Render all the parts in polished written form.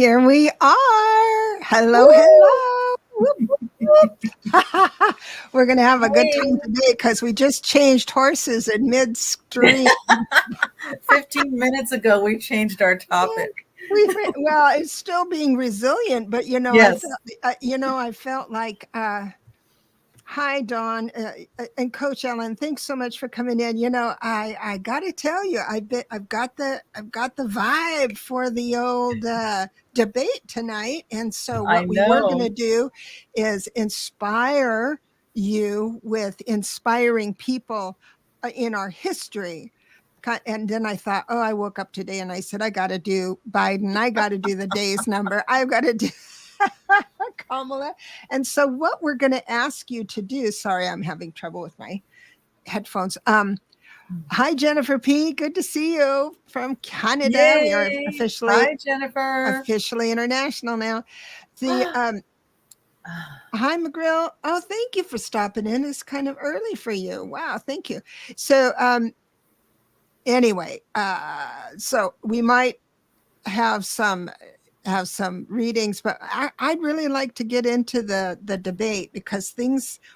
Here we are. Hello, hello. Whoop, whoop, whoop. We're going to have a good time today because we just changed horses in midstream. 15 minutes ago, we changed our topic. Well, it's still being resilient, but Yes. I felt like, hi, Dawn, and Coach Ellen. Thanks so much for coming in. I got to tell you, I've got the vibe for the old debate tonight, and so what we were going to do is inspire you with inspiring people in our history. And then I thought, I woke up today and I said, I got to do Biden. I got to do the day's number. I've got to do Kamala. And so what we're going to ask you to do, sorry, I'm having trouble with my headphones. Hi, Jennifer P. Good to see you from Canada. Yay. We are officially, hi, Jennifer. Officially international now. Hi, McGrill. Oh, thank you for stopping in. It's kind of early for you. Wow, thank you. So anyway, so we might have some readings, but I'd really like to get into the debate, because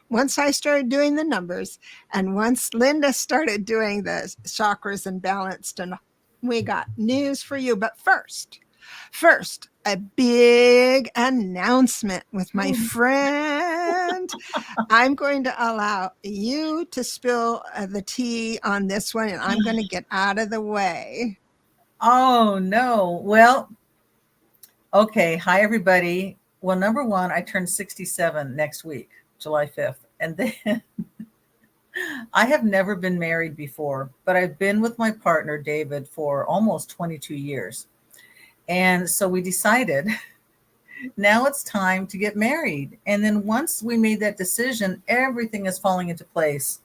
once I started doing the numbers and once Linda started doing the chakras and balanced, and we got news for you. But first, a big announcement with my friend. I'm going to allow you to spill the tea on this one, and I'm going to get out of the way. Oh, no. Well, okay. Hi, everybody. Well, number one, I turn 67 next week, July 5th. And then I have never been married before, but I've been with my partner, David, for almost 22 years. And so we decided now it's time to get married. And then once we made that decision, everything is falling into place.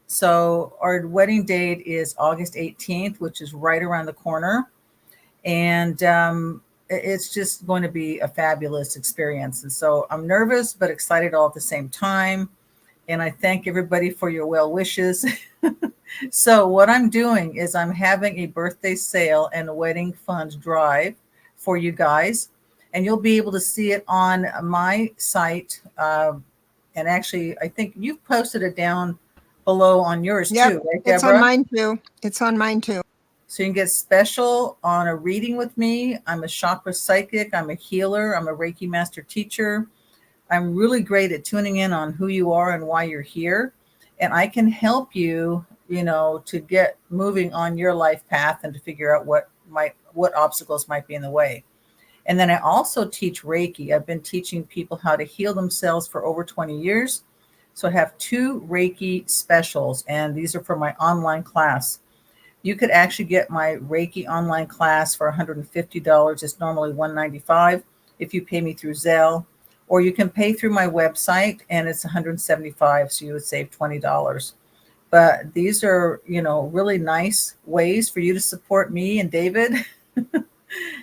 So our wedding date is August 18th, which is right around the corner. And it's just going to be a fabulous experience. And so I'm nervous, but excited all at the same time. And I thank everybody for your well wishes. So what I'm doing is I'm having a birthday sale and a wedding fund drive for you guys. And you'll be able to see it on my site. And actually, I think you've posted it down below on yours too, right, Deborah? It's on mine too. So you can get special on a reading with me. I'm a chakra psychic. I'm a healer. I'm a Reiki master teacher. I'm really great at tuning in on who you are and why you're here. And I can help you, to get moving on your life path and to figure out what obstacles might be in the way. And then I also teach Reiki. I've been teaching people how to heal themselves for over 20 years. So I have 2 Reiki specials, and these are for my online class. You could actually get my Reiki online class for $150. It's normally $195 if you pay me through Zelle, or you can pay through my website and it's $175. So you would save $20. But these are, really nice ways for you to support me and David.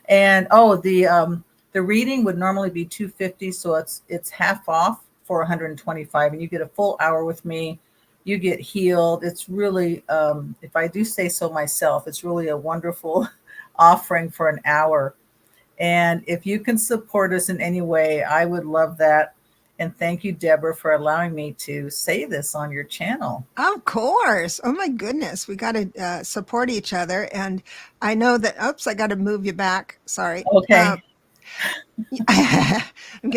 And the reading would normally be $250, so it's half off for $125, and you get a full hour with me. You get healed. It's really, if I do say so myself, it's really a wonderful offering for an hour. And if you can support us in any way, I would love that. And thank you, Deborah, for allowing me to say this on your channel. Of course. Oh, my goodness. We got to support each other. And I know that, I got to move you back. Sorry. Okay. I'm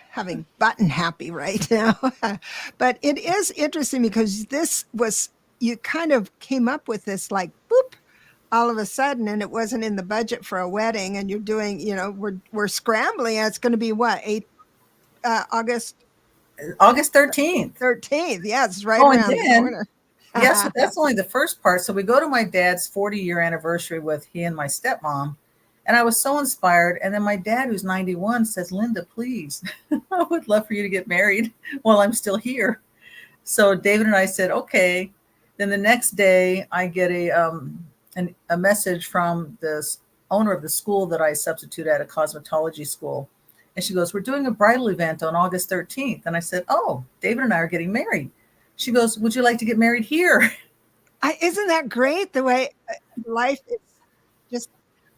having button happy right now. But it is interesting because you kind of came up with this like, boop, all of a sudden, and it wasn't in the budget for a wedding. And you're doing, we're scrambling. It's going to be what, August 13th. 13th. Yeah, it's right around the corner. Yes, so that's only the first part. So we go to my dad's 40-year anniversary with he and my stepmom. And I was so inspired. And then my dad, who's 91, says, Linda, please, I would love for you to get married while I'm still here. So David and I said, okay. Then the next day I get a message from the owner of the school that I substitute at, a cosmetology school. And she goes, we're doing a bridal event on August 13th. And I said, oh, David and I are getting married. She goes, would you like to get married here? Isn't that great? The way life is just,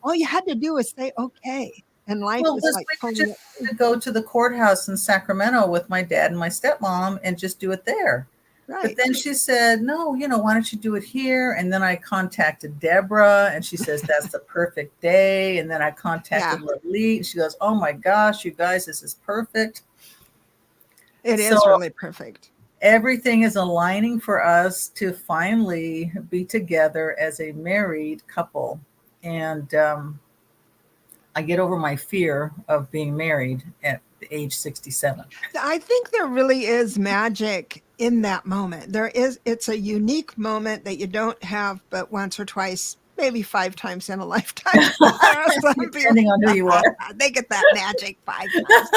all you had to do was say, okay. and life Well, is this like week I pulling just it. had to go to the courthouse in Sacramento with my dad and my stepmom and just do it there. But Right. then she said, no, why don't you do it here? And then I contacted Debra and she says, that's the perfect day. And then I Yeah, contacted Lily and she goes, oh my gosh, you guys, this is perfect. it So is really perfect. everything is aligning for us to finally be together as a married couple. And I get over my fear of being married at age 67. I think there really is magic in that moment. It's a unique moment that you don't have but once or twice, maybe 5 times in a lifetime. Some people, Depending on who you are. they get that magic 5 times.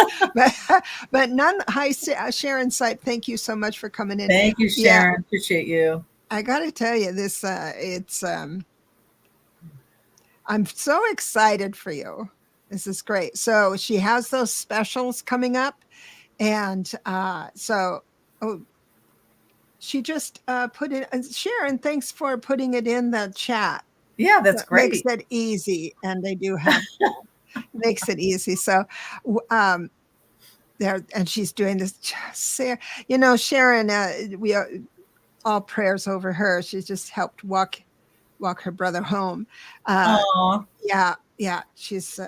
But none. Hi, Sharon Sipe. Thank you so much for coming in. Thank you, Yeah, Sharon. Appreciate you. I got to tell you, I'm so excited for you. This is great. So she has those specials coming up. And oh, she just put it. And Sharon, thanks for putting it in the chat. Yeah, that's That makes great. it easy, and they do have makes it easy. So, there, and she's doing this. Sharon, we all prayers over her. She's just helped walk her brother home. Oh, Yeah, she's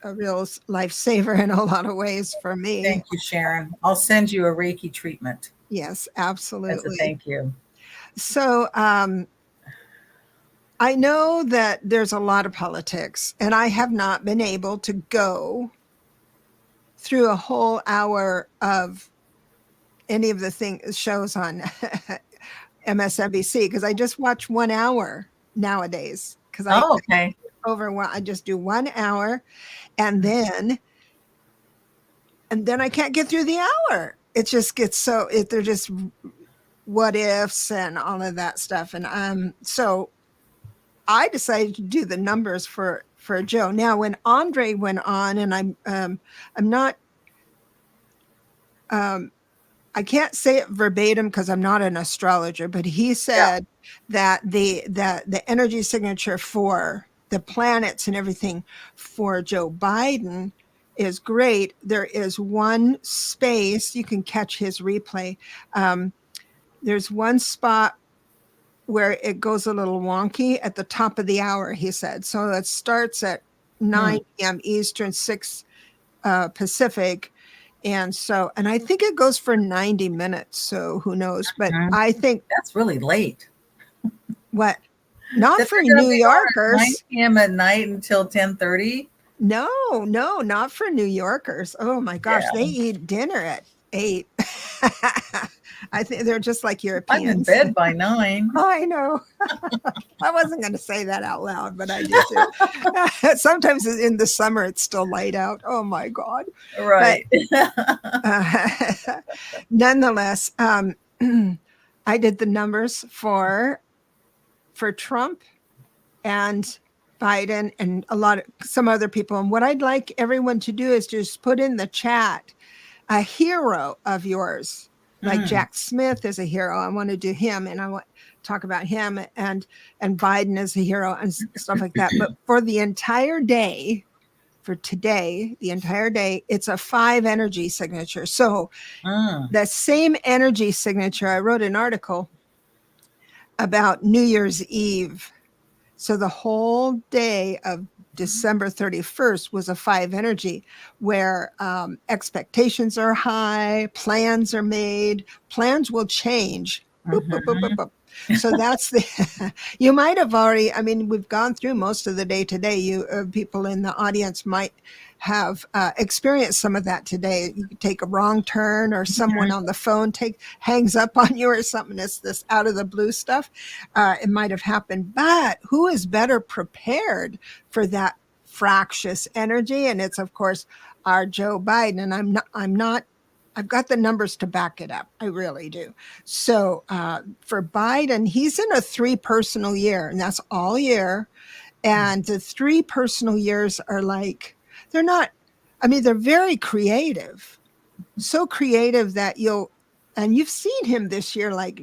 a real lifesaver in a lot of ways for me. thank you, Sharon. I'll send you a Reiki treatment Yes, as a absolutely. thank you. So, I know that there's a lot of politics, and I have not been able to go through a whole hour of any of the shows on MSNBC because I just watch 1 hour nowadays because Oh, okay. I just do 1 hour and then I can't get through the hour. It just gets they're just what ifs and all of that stuff. And so I decided to do the numbers for Joe. Now, when Andre went on, and I'm not I can't say it verbatim because I'm not an astrologer, but he Yeah. said that the energy signature for the planets and everything for Joe Biden is great. There is one space you can catch his replay. There's one spot where it goes a little wonky at the top of the hour, he said. So it starts at 9 p.m. Eastern, 6 Pacific. And I think it goes for 90 minutes. So who knows? But I think That's really late. what? Not That for they're going to New be on at 9 Yorkers. p.m. at night until 10:30. No, not for New Yorkers. Oh my gosh, Yeah. they eat dinner at 8. I think they're just like I'm in Europeans. bed by 9. I know. I wasn't going to say that out loud, but I did too. Sometimes in the summer, it's still light out. Oh my God. Right. Nonetheless, I did the numbers for Trump and Biden and some other people. And what I'd like everyone to do is just put in the chat a hero of yours. Like Jack Smith is a hero. I want to do him, and I want to talk about him, and Biden is a hero and stuff like that. But for the entire day, for today, the entire day, it's a 5 energy signature. So the same energy signature, I wrote an article about New Year's Eve. So the whole day of December 31st was a 5 energy where expectations are high, plans are made, plans will change. Boop, boop, boop, boop, boop. So that's you might have already, I mean, we've gone through most of the day today. You people in the audience might have experienced some of that today. You could take a wrong turn or someone on the phone hangs up on you or something. It's this out of the blue stuff. It might have happened, but who is better prepared for that fractious energy? And it's of course our Joe Biden. And I've got the numbers to back it up. I really do. So for Biden, he's in a 3 personal year, and that's all year. And the 3 personal years are like, they're not, I mean, they're very creative. So creative that you've seen him this year, like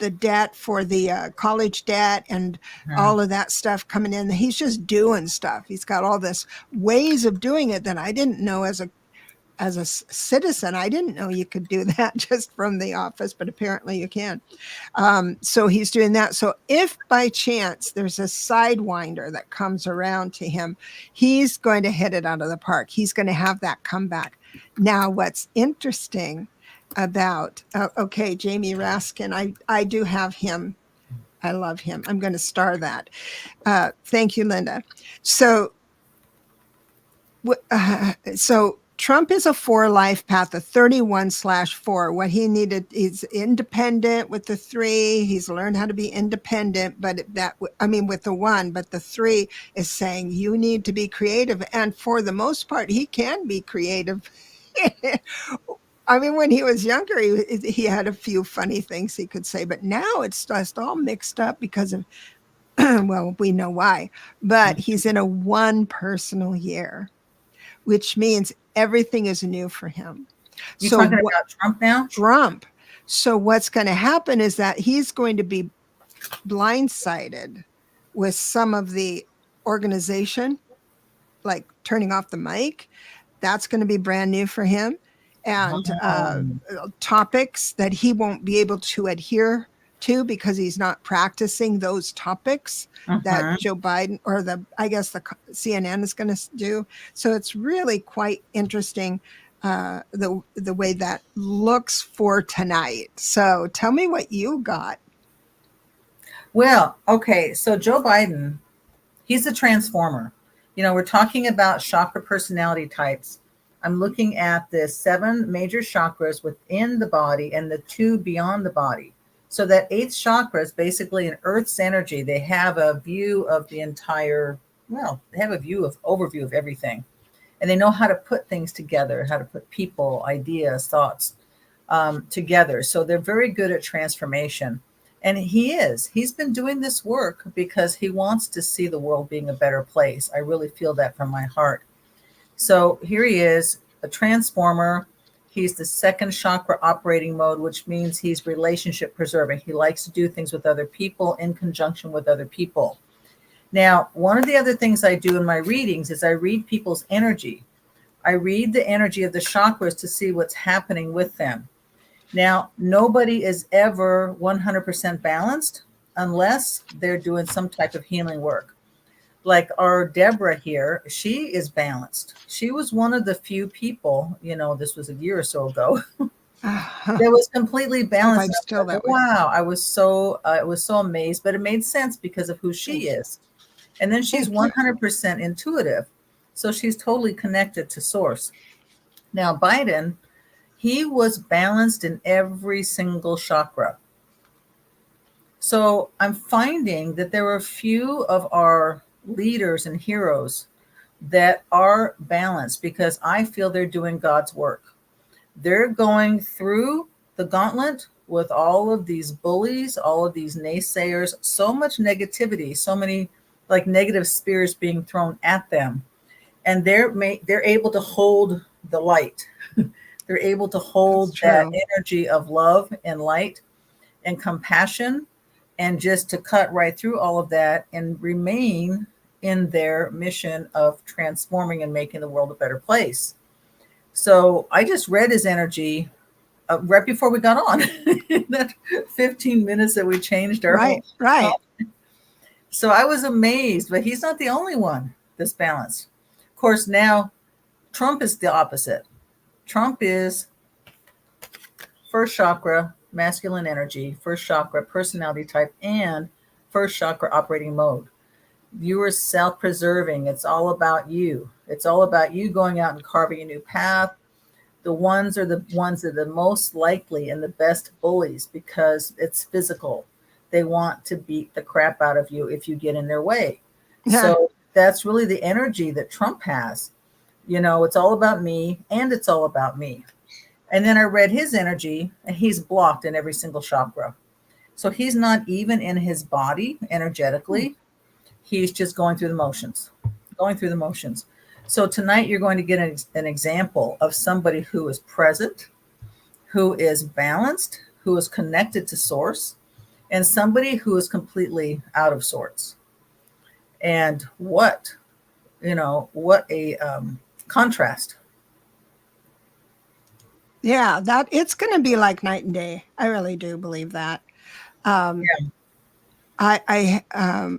the debt for the college debt and Uh-huh. all of that stuff coming in. He's just doing stuff. He's got all this ways of doing it that I didn't know as a citizen. I didn't know you could do that just from the office, but apparently you can. So he's doing that. So if by chance there's a sidewinder that comes around to him, he's going to hit it out of the park. He's going to have that comeback. Now, what's interesting about, okay, Jamie Raskin, I do have him. I love him. I'm going to star that. Thank you, Linda. So Trump is a 4 life path, a 31/4. What he needed is independent with the 3. He's learned how to be independent, but with the 1, but the 3 is saying you need to be creative. And for the most part, he can be creative. When he was younger, he had a few funny things he could say, but now it's just all mixed up because of, well, we know why, but he's in a 1 personal year, which means everything is new for him. You're talking about Trump now? Trump. So what's going to happen is that he's going to be blindsided with some of the organization, like turning off the mic. That's going to be brand new for him. And topics that he won't be able to adhere to because he's not practicing those topics that Joe Biden or the CNN is going to do. So it's really quite interesting the way that looks for tonight. So tell me what you got. Well, okay. So Joe Biden, he's a transformer. We're talking about chakra personality types. I'm looking at the 7 major chakras within the body and the 2 beyond the body. So that 8th chakra is basically an Earth's energy. They have a view of the entire, they have a overview of everything. And they know how to put things together, how to put people, ideas, thoughts together. So they're very good at transformation. And he's been doing this work because he wants to see the world being a better place. I really feel that from my heart. So here he is, a transformer. He's the 2nd chakra operating mode, which means he's relationship preserving. He likes to do things with other people in conjunction with other people. Now, one of the other things I do in my readings is I read people's energy. I read the energy of the chakras to see what's happening with them. Now, nobody is ever 100% balanced unless they're doing some type of healing work. Like our Debra here, she is balanced. She was one of the few people, this was a year or so ago, that was completely balanced. Wow, I was so amazed, but it made sense because of who she is. And then she's 100% intuitive. So she's totally connected to source. Now, Biden, he was balanced in every single chakra. So I'm finding that there are a few of our leaders and heroes that are balanced because I feel they're doing God's work. They're going through the gauntlet with all of these bullies, all of these naysayers, so much negativity, so many like negative spirits being thrown at them. And they're able to hold the light. They're able to hold that energy of love and light and compassion, and just to cut right through all of that and remain in their mission of transforming and making the world a better place. So I just read his energy right before we got on. That 15 minutes that we changed our right. So I was amazed, but he's not the only one that's balanced. Of course, now Trump is the opposite. Trump is 1st chakra, masculine energy, 1st chakra, personality type, and 1st chakra operating mode. You are self-preserving. It's all about you. It's all about you going out and carving a new path. The ones are the ones that are the most likely and the best bullies because it's physical. They want to beat the crap out of you if you get in their way. Yeah. So that's really the energy that Trump has. It's all about me, and it's all about me. And then I read his energy, and he's blocked in every single chakra. So he's not even in his body energetically. He's just going through the motions. So tonight you're going to get an example of somebody who is present, who is balanced, who is connected to source, and somebody who is completely out of sorts. And what a contrast. Yeah, that it's going to be like night and day. I really do believe that. Um, Yeah.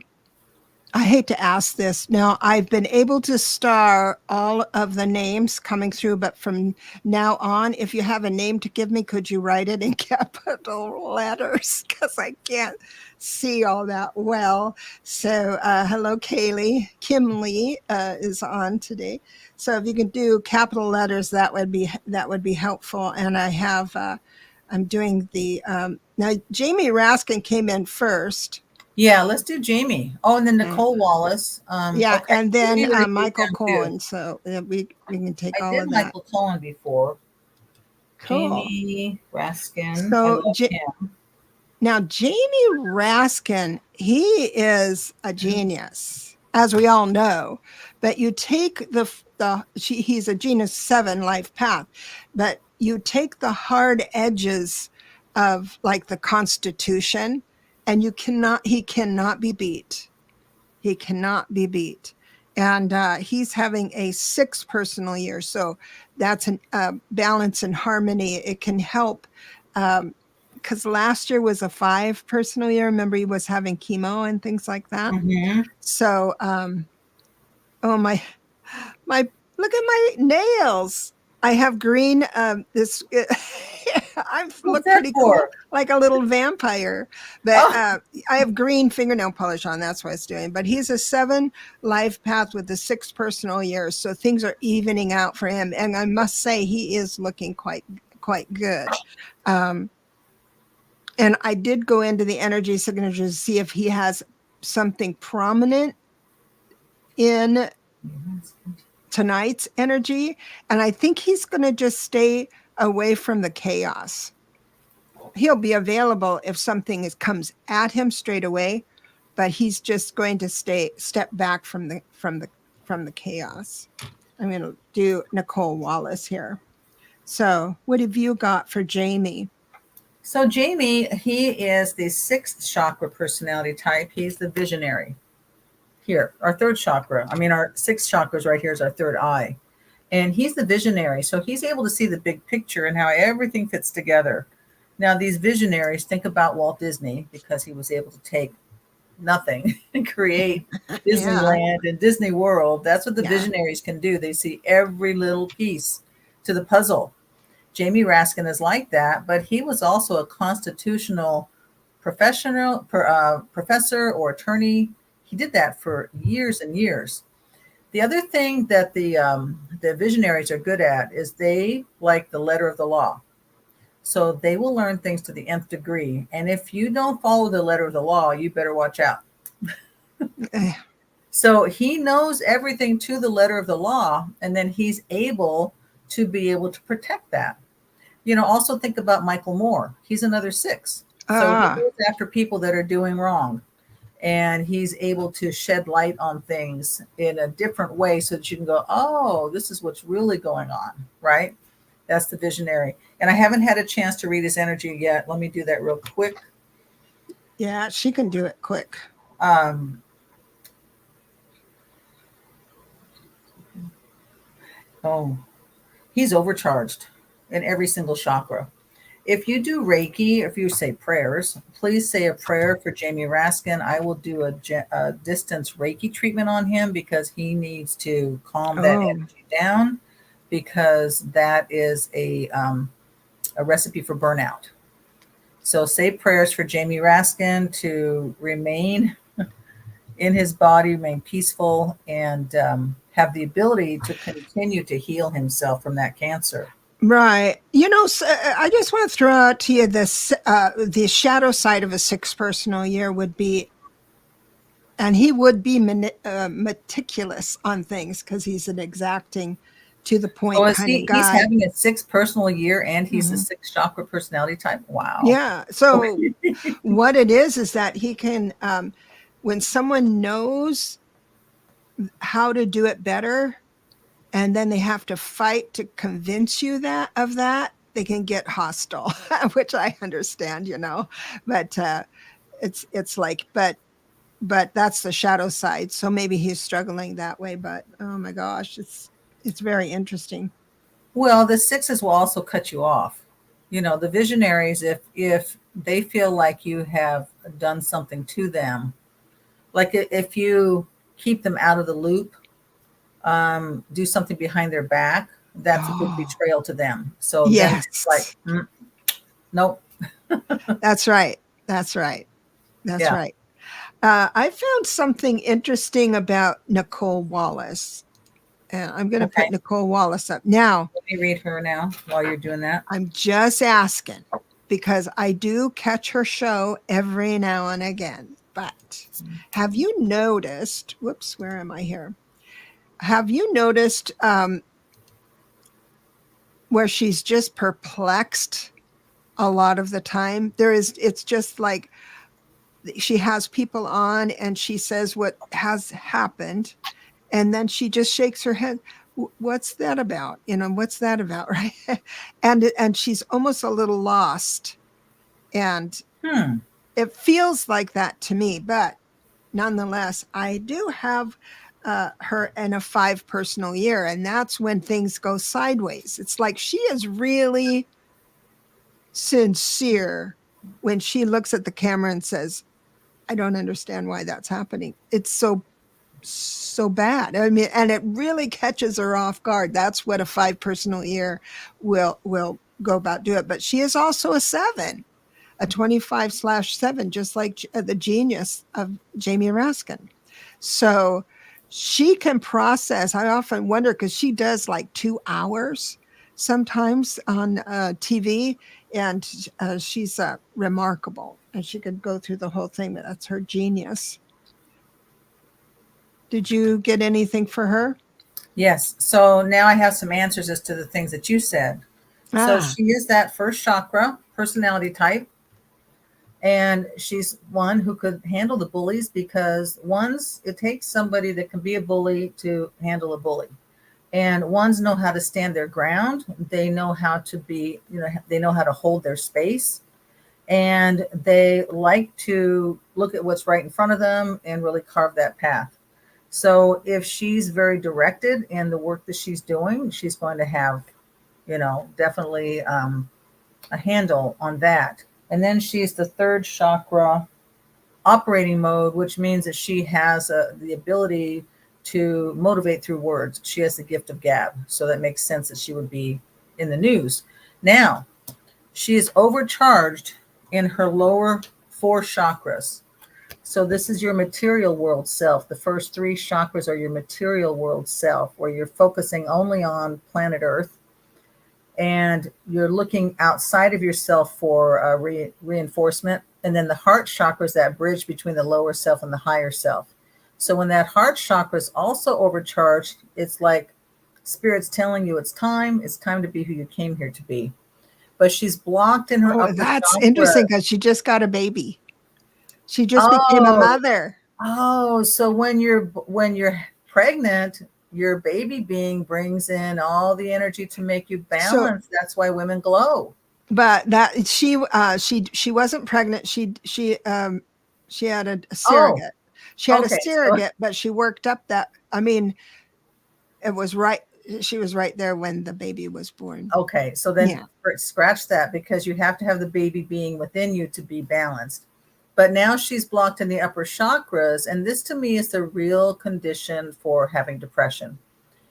I hate to ask this. Now, I've been able to star all of the names coming through, but from now on, if you have a name to give me, could you write it in capital letters? Because I can't see all that well. So, hello, Kaylee. Kim Lee is on today. So, if you can do capital letters, that would be helpful. And I'm doing the now. Jamie Raskin came in first. Yeah, let's do Jamie. Oh, and then Nicole Wallace. Yeah, Okay. and Let me then write these Michael down too. Cohen. So we can take I all did of that. Michael Cohen before. Cool. Jamie Raskin. I So love him. now Jamie Raskin, he is a genius, as we all know. But you take he's a Genius 7 life path, but you take the hard edges of like the Constitution, and he cannot be beat. He cannot be beat. And he's having a 6 personal year. So that's a balance and harmony. It can help. Because last year was a 5 personal year. Remember, he was having chemo and things like that. Mm-hmm. So, oh, my look at my nails. I have green. This I What's look that pretty cool, for? like a little vampire. But Oh, I have green fingernail polish on. That's what it's doing. But he's a 7 life path with the 6 personal years, so things are evening out for him. And I must say, he is looking quite good. And I did go into the energy signatures to see if he has something prominent in tonight's energy, and I think he's going to just stay away from the chaos. He'll be available if something comes at him straight away, but he's just going to step back from the chaos. I'm going to do Nicole Wallace here. So, what have you got for Jamie? so Jamie, he is the 6th chakra personality type. He's the visionary. Here, our 3rd chakra. I mean, our 6th chakras right here is our 3rd eye. And he's the visionary. So he's able to see the big picture and how everything fits together. Now, these visionaries, think about Walt Disney, because he was able to take nothing and create Disneyland and Disney World. That's what the visionaries can do. They see every little piece to the puzzle. Jamie Raskin is like that, but he was also a constitutional professor or attorney. He did that for years and years. The other thing that the visionaries are good at is they like the letter of the law. So they will learn things to the nth degree. And if you don't follow the letter of the law, you better watch out. So he knows everything to the letter of the law, and then he's able to protect that. Also think about Michael Moore. He's another 6. So he goes after people that are doing wrong. And he's able to shed light on things in a different way so that you can go, oh, this is what's really going on, right? That's the visionary. And I haven't had a chance to read his energy yet. Let me do that real quick. Yeah, she can do it quick. He's overcharged in every single chakra. If you do Reiki, if you say prayers, please say a prayer for Jamie Raskin. I will do a distance Reiki treatment on him because he needs to calm that energy down, because that is a recipe for burnout. So say prayers for Jamie Raskin to remain in his body, remain peaceful, and have the ability to continue to heal himself from that cancer. Right. I just want to throw out to you this, the shadow side of a 6 personal year would be, and he would be meticulous on things because he's an exacting, to the point kind of guy. He's having a 6 personal year and he's a 6 chakra personality type. Wow. Yeah. So what it is that he can, when someone knows how to do it better, and then they have to fight to convince you that they can get hostile, which I understand, but it's like, but that's the shadow side. So maybe he's struggling that way. But oh my gosh, it's very interesting. Well, the sixes will also cut you off. The visionaries, if they feel like you have done something to them, like if you keep them out of the loop, do something behind their back, that's a big Oh, betrayal to them. So then it's like, yes. nope. That's right. That's right. That's Yeah. right. I found something interesting about Nicole Wallace. I'm going to put Okay. Nicole Wallace up. Now, Let me read her now while you're doing that. I'm just asking because I do catch her show every now and again. But have you noticed? Whoops, where am I here? Have you noticed where she's just perplexed a lot of the time? It's just like she has people on and she says what has happened, and then she just shakes her head. What's that about? What's that about? Right. And she's almost a little lost. And Hmm. it feels like that to me. But nonetheless, I do have her in a 5 personal year. And that's when things go sideways. It's like she is really sincere when she looks at the camera and says, I don't understand why that's happening. It's so bad. I mean, and it really catches her off guard. That's what a 5 personal year will go about do it. But she is also a 7, a 25/7, just like the genius of Jamie Raskin. So she can process. I often wonder because she does like 2 hours sometimes on TV, and she's remarkable. And she could go through the whole thing, but that's her genius. Did you get anything for her? Yes. So now I have some answers as to the things that you said. So Ah, she is that first chakra personality type. And she's one who could handle the bullies because it takes somebody that can be a bully to handle a bully. And ones know how to stand their ground. They know how to be, they know how to hold their space. And they like to look at what's right in front of them and really carve that path. So if she's very directed in the work that she's doing, she's going to have, definitely a handle on that. And then she's the third chakra operating mode, which means that she has the ability to motivate through words. She has the gift of gab. So that makes sense that she would be in the news. Now, she is overcharged in her lower 4 chakras. So this is your material world self. The first 3 chakras are your material world self, where you're focusing only on planet Earth and you're looking outside of yourself for reinforcement. And then the heart chakra is that bridge between the lower self and the higher self. So when that heart chakra is also overcharged, it's like spirit's telling you it's time to be who you came here to be. But she's blocked in her upper that's chakra. interesting because she just got a baby. She just became a Oh, mother. so when you're pregnant, your baby being brings in all the energy to make you So, balanced. That's why women glow. but that she wasn't pregnant. She had a Oh, surrogate. She had a okay. So surrogate, but she worked up that. I mean, it was right. She was right there when the baby was born. okay. So then Yeah. scratch that because you have to have the baby being within you to be balanced. But now she's blocked in the upper chakras, and this to me is the real condition for having depression.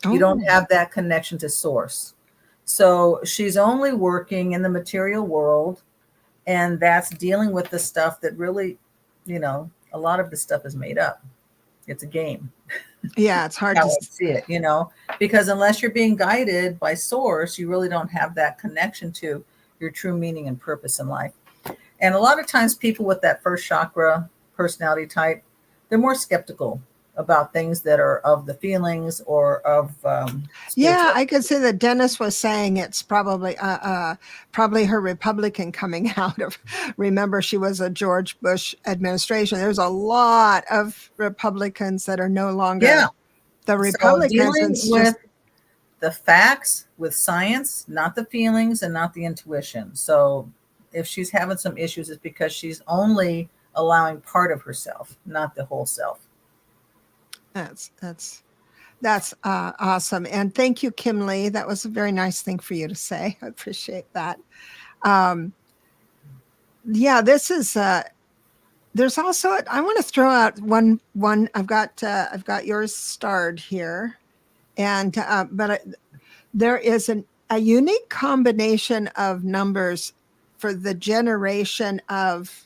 You don't Oh, have that connection to source. So she's only working in the material world, and that's dealing with the stuff that really, a lot of the stuff is made up. It's a game. yeah. It's hard How to. I see it, because unless you're being guided by source, you really don't have that connection to your true meaning and purpose in life. And a lot of times people with that first chakra personality type, they're more skeptical about things that are of the feelings or of Yeah, spiritual. I could say that Dennis was saying it's probably her Republican coming out of. Remember, she was a George Bush administration. There's a lot of Republicans that are no Yeah. longer the So Republicans, and dealing it's just with the facts with science, not the feelings and not the intuition. So if she's having some issues, it's because she's only allowing part of herself, not the whole self. That's awesome. And thank you, Kim Lee. That was a very nice thing for you to say. I appreciate that. Yeah, this is, there's also, I want to throw out one, I've got yours starred here. And, but there is a unique combination of numbers for the generation of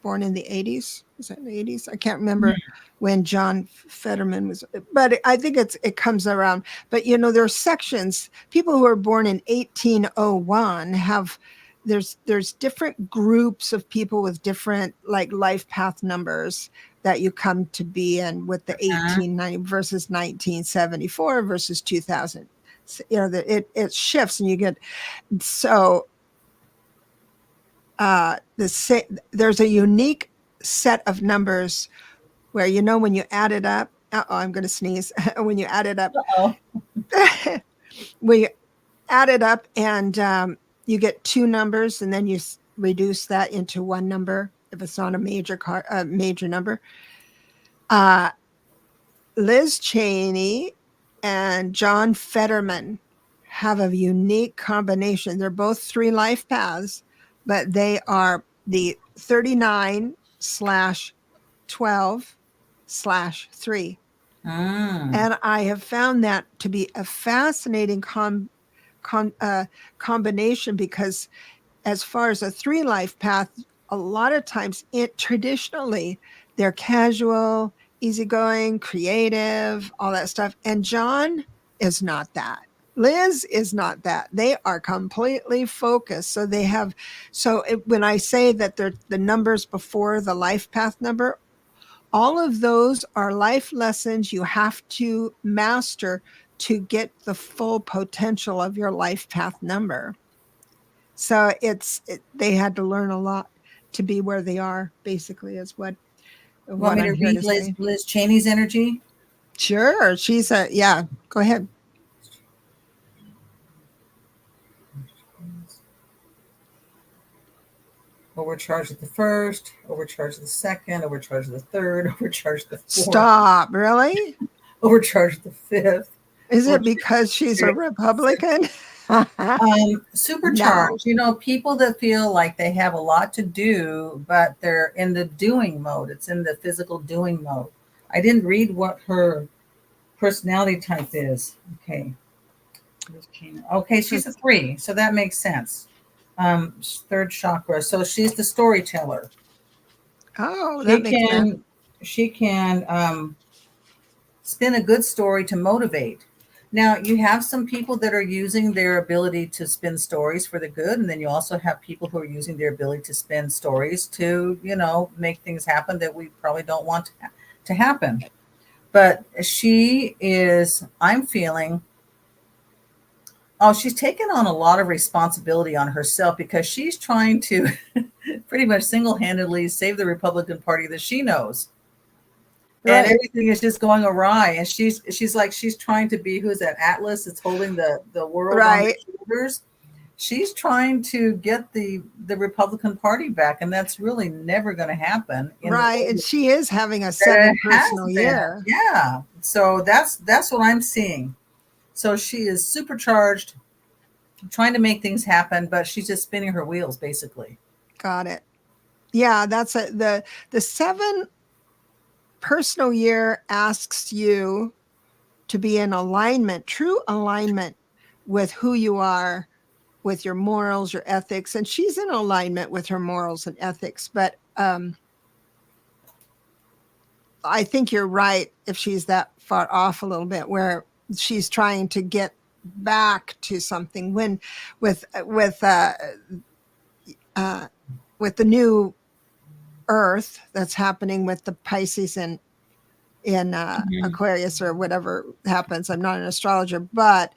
born in the 80s. Was that in the 80s? I can't remember when John Fetterman was, but I think it comes around. But there are sections. People who are born in 1801 have there's different groups of people with different like life path numbers that you come to be in with the 1890 versus 1974 versus 2000. It shifts, and you get so. There's a unique set of numbers where when you add it up. I'm going to sneeze. When you add it up, when you add it up, and you get two numbers, and then you reduce that into one number if it's not a major number. Liz Cheney and John Fetterman have a unique combination. They're both 3 life paths, but they are the 39/12/3. And I have found that to be a fascinating combination, because as far as a 3 life path, a lot of times traditionally they're casual, easygoing, creative, all that stuff. And John is not that. Liz is not that. They are completely focused. So when I say that they're the numbers before the life path number, all of those are life lessons you have to master to get the full potential of your life path number. So they had to learn a lot to be where they are, basically, is what. Want me to read Liz Cheney's energy? Sure. She's go ahead. Overcharged at the first, overcharged at the second, overcharged at the third, overcharged at the fourth. Stop, really? Overcharged at the fifth. Is it because she's a Republican? Supercharged. No. People that feel like they have a lot to do, but they're in the doing mode. It's in the physical doing mode. I didn't read what her personality type is. Okay. She's a 3, so that makes sense. 3rd chakra. So she's the storyteller. Oh, that makes sense. She can spin a good story to motivate. Now, you have some people that are using their ability to spin stories for the good, and then you also have people who are using their ability to spin stories to, make things happen that we probably don't want to happen. But she is, I'm feeling, she's taken on a lot of responsibility on herself, because she's trying to pretty much single-handedly save the Republican Party that she knows. Right. And everything is just going awry. And she's trying to be, who's that Atlas that's holding the world on her shoulders? She's trying to get the Republican Party back, and that's really never going to happen. Right. And she is having a 7 personal year. Yeah. So that's what I'm seeing. So she is supercharged, trying to make things happen, but she's just spinning her wheels, basically. Got it. Yeah, that's the 7 personal year asks you to be in alignment, true alignment with who you are, with your morals, your ethics. And she's in alignment with her morals and ethics. But I think you're right if she's that far off a little bit, where she's trying to get back to something when with the new Earth that's happening with the Pisces in Aquarius, or whatever happens. I'm not an astrologer, but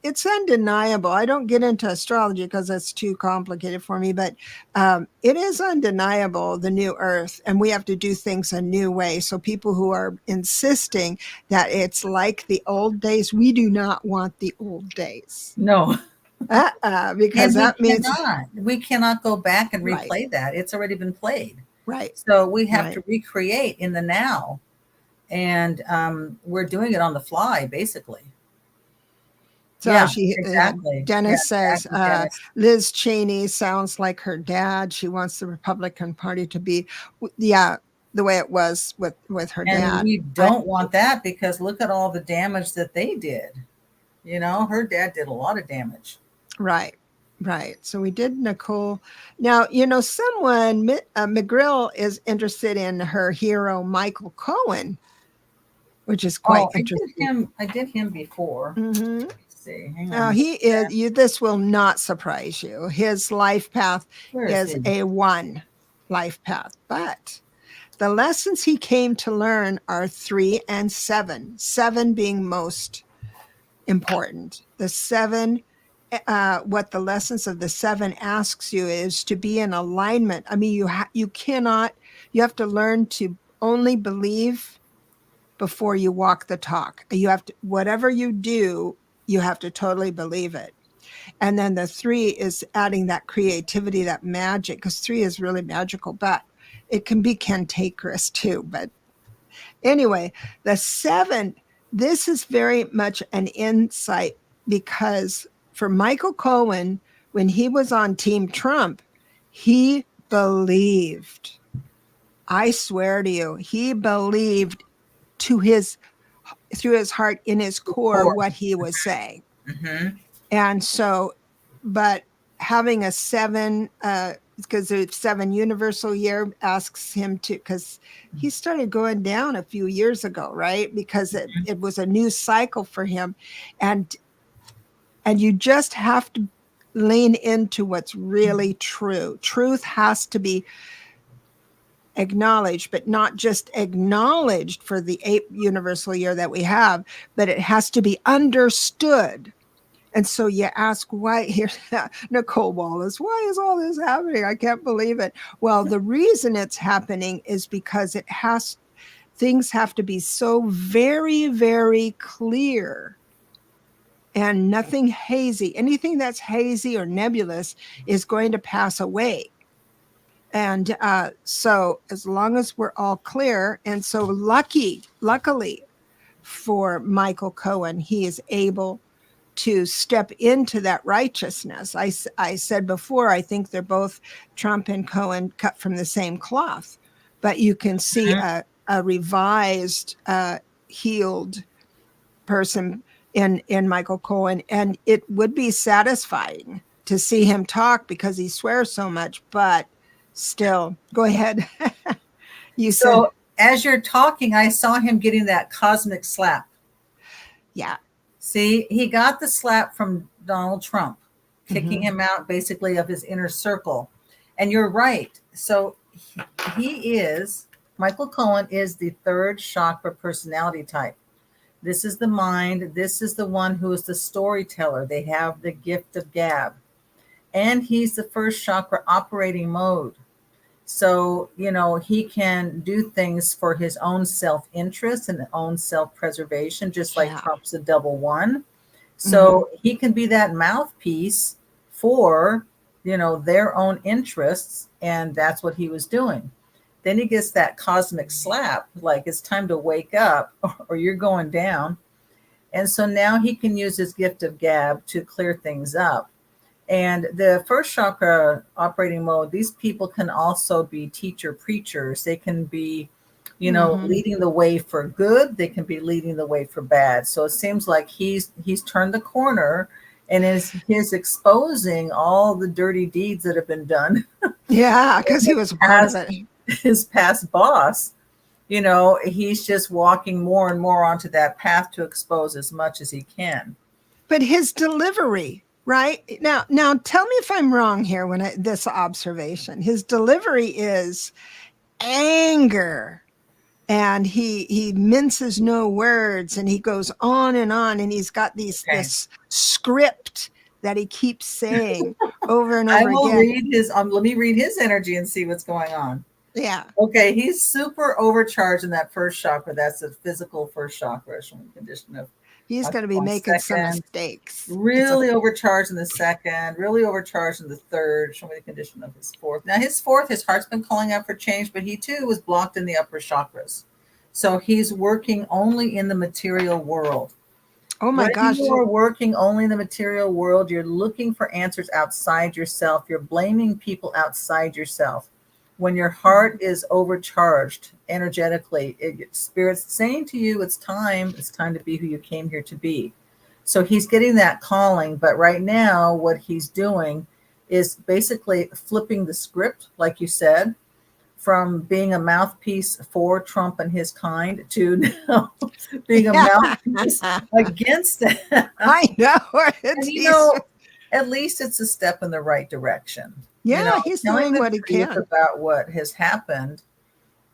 it's undeniable. I don't get into astrology because it's too complicated for me, but it is undeniable, the new Earth, and we have to do things a new way. So people who are insisting that it's like the old days, we do not want the old days. No. Because that means we cannot go back and replay that. It's already been played. Right. So we have Right. to recreate in the now. And we're doing it on the fly, basically. So Yeah, she, exactly. Yeah, Dennis says, exactly, Dennis. Liz Cheney sounds like her dad. She wants the Republican Party to be, yeah, the way it was with her And dad. we don't want that, because look at all the damage that they did. You know, her dad did a lot of damage. Right. Right. So we did Nicole. Now, someone, McGrill is interested in her hero, Michael Cohen, which is quite Oh, interesting. I did him before. Hmm. Let's see, hang Now on. he is you. This will not surprise you. His life path Where is is he? a one life path, but the lessons he came to learn are 3 and 7. 7 being most important. The 7, what the lessons of the 7 asks you is to be in alignment. I mean, you cannot. You have to learn to only believe before you walk the talk. You have to, whatever you do, you have to totally believe it. And then the 3 is adding that creativity, that magic, because 3 is really magical, but it can be cantankerous too. But anyway, the 7, this is very much an insight, because for Michael Cohen, when he was on Team Trump, he believed. I swear to you, he believed to his through his heart, in his core, Before. what he was saying. Mm-hmm. And so, but having a 7, because the 7 universal year asks him to, because he started going down a few years ago, right? Because it was a new cycle for him. And you just have to lean into what's really true. Truth has to be acknowledged, but not just acknowledged for the 8 universal year that we have, but it has to be understood. And so you ask, why here, Nicole Wallace, why is all this happening? I can't believe it. Well, the reason it's happening is because things have to be so very, very clear and nothing hazy. Anything that's hazy or nebulous is going to pass away. And so as long as we're all clear, and so luckily for Michael Cohen, he is able to step into that righteousness. I said before, I think they're both, Trump and Cohen, cut from the same cloth, but you can see a revised, healed person in Michael Cohen, and it would be satisfying to see him talk because he swears so much, but still, go ahead. You said, So as you're talking, I saw him getting that cosmic slap. yeah. See, he got the slap from Donald Trump, kicking Mm-hmm. him out basically of his inner circle. And you're right. So Michael Cohen is the 3rd chakra personality type. This is the mind. This is the one who is the storyteller. They have the gift of gab. And he's the 1st chakra operating mode. So, he can do things for his own self-interest and own self-preservation, just like Yeah. Trump's a double 1. Mm-hmm. So he can be that mouthpiece for, their own interests. And that's what he was doing. Then he gets that cosmic slap, like it's time to wake up or you're going down. And so now he can use his gift of gab to clear things up. And the 1st chakra operating mode, these people can also be teacher preachers. They can be, Mm-hmm. leading the way for good. They can be leading the way for bad. So it seems like he's turned the corner and is exposing all the dirty deeds that have been done. Yeah, because he was a part of it. His past boss, he's just walking more and more onto that path to expose as much as he can. But his delivery, right? Now tell me if I'm wrong here this observation. His delivery is anger, and he minces no words, and he goes on, and he's got this script that he keeps saying over and over again. Let me read his energy and see what's going on. Yeah. Okay, he's super overcharged in that 1st chakra. That's the physical 1st chakra, condition of He's going to be on making some second, mistakes. really overcharged in the second, really overcharged in the third. Show me the condition of his fourth. Now his fourth, his heart's been calling out for change, but he too was blocked in the upper chakras. So he's working only in the material world. Oh my When gosh. you are working only in the material world, you're looking for answers outside yourself. You're blaming people outside yourself. When your heart is overcharged energetically, Spirit's saying to you, it's time to be who you came here to be. So he's getting that calling, but right now what he's doing is basically flipping the script, like you said, from being a mouthpiece for Trump and his kind to now being a mouthpiece against it. I know. And at least it's a step in the right direction. Yeah, he's doing what he can about what has happened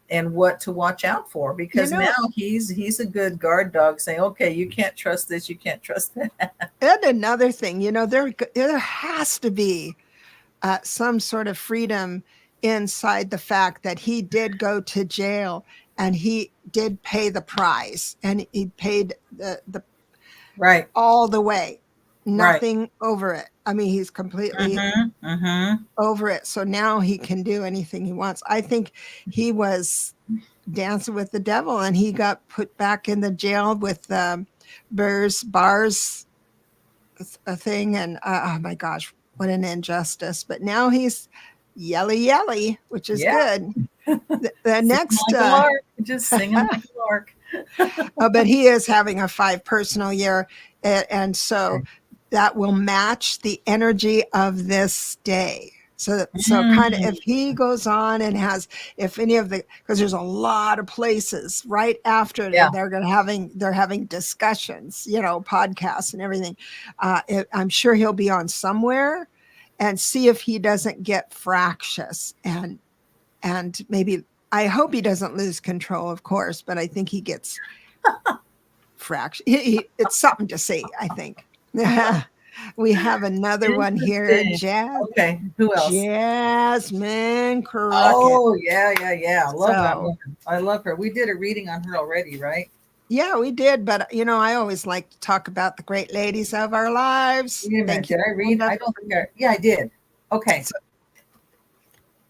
and what to watch out for, because now he's a good guard dog saying, okay, you can't trust this, you can't trust that. And another thing, there has to be some sort of freedom inside the fact that he did go to jail and he did pay the price, and he paid the right all the way, nothing over it. I mean, he's completely over it. So now he can do anything he wants. I think he was dancing with the devil and he got put back in the jail with bars a thing. And oh my gosh, what an injustice. But now he's yelly, which is good. The next just singing like a lark. But he is having a 5 personal year, and so that will match the energy of this day. So kind of, if he goes on and if any of because there's a lot of places right after they're having discussions, podcasts and everything. I'm sure he'll be on somewhere, and see if he doesn't get fractious and maybe. I hope he doesn't lose control, of course, but I think he gets fractious. It's something to see, I think. We have another one here, Okay, who else? Jasmine Crockett. Oh, yeah. I love that woman. I love her. We did a reading on her already, right? Yeah, we did, but I always like to talk about the great ladies of our lives. Did I read? I don't think I did. Okay.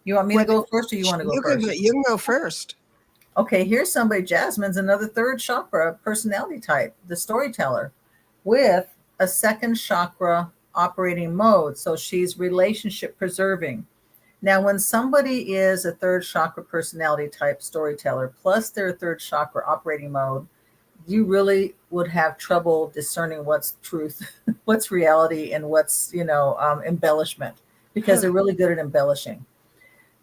You want me to go first, or you want to go first? You can go first. Okay, here's somebody. Jasmine's another third chakra personality type, the storyteller, with a second chakra operating mode. So she's relationship preserving. Now, when somebody is a third chakra personality type storyteller, plus their third chakra operating mode, you really would have trouble discerning what's truth, what's reality, and what's, embellishment, because they're really good at embellishing.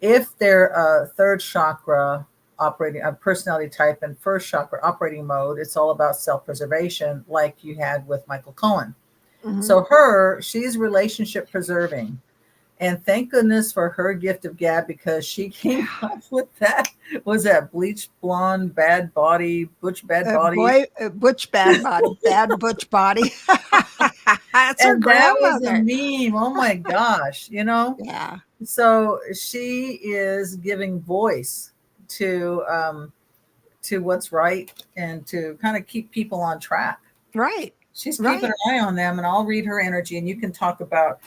If they're a third chakra operating a personality type and first chakra operating mode, it's all about self-preservation, like you had with Michael Cohen. Mm-hmm. So she's relationship preserving. And thank goodness for her gift of gab, because she came up with that. Was that bleached blonde, bad body, butch bad body? Butch bad body, bad butch body. That's her grandmother. That was a meme. Oh my gosh, Yeah. So she is giving voice to what's right and to kind of keep people on track. Right. She's keeping an eye on them, and I'll read her energy, and you can talk about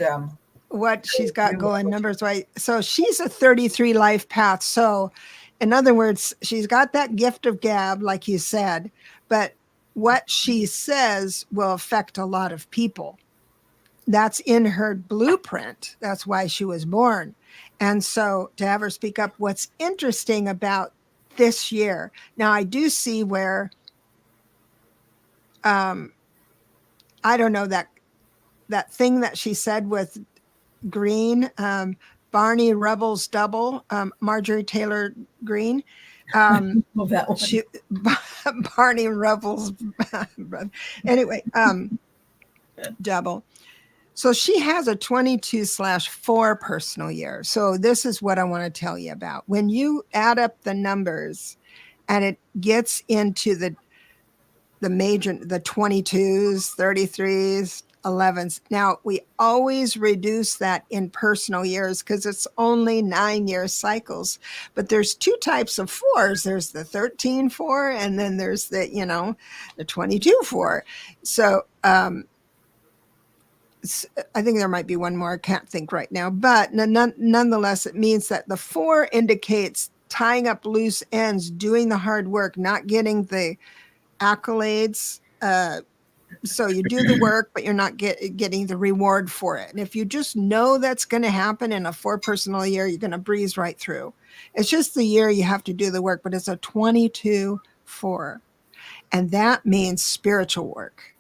what she's got going numbers wise. So she's a 33 life path. So in other words, she's got that gift of gab, like you said, but what she says will affect a lot of people. That's in her blueprint. That's why she was born. And so to have her speak up, what's interesting about this year. Now I do see where, I don't know, that thing that she said with Green, Barney Rubbles double, Marjorie Taylor Greene. Barney Rubbles. Anyway, double. So she has a 22/4 personal year. So this is what I want to tell you about. When you add up the numbers and it gets into the 22s, 33s, 11s. Now, we always reduce that in personal years because it's only 9-year cycles. But there's two types of fours. There's the 13 4, and then there's the, the 22 4. So I think there might be one more. I can't think right now. But nonetheless, it means that the 4 indicates tying up loose ends, doing the hard work, not getting the accolades. So you do the work, but you're not getting the reward for it. And if you just know that's going to happen in a 4 personal year, you're going to breeze right through. It's just the year you have to do the work, but it's a 22 4. And that means spiritual work.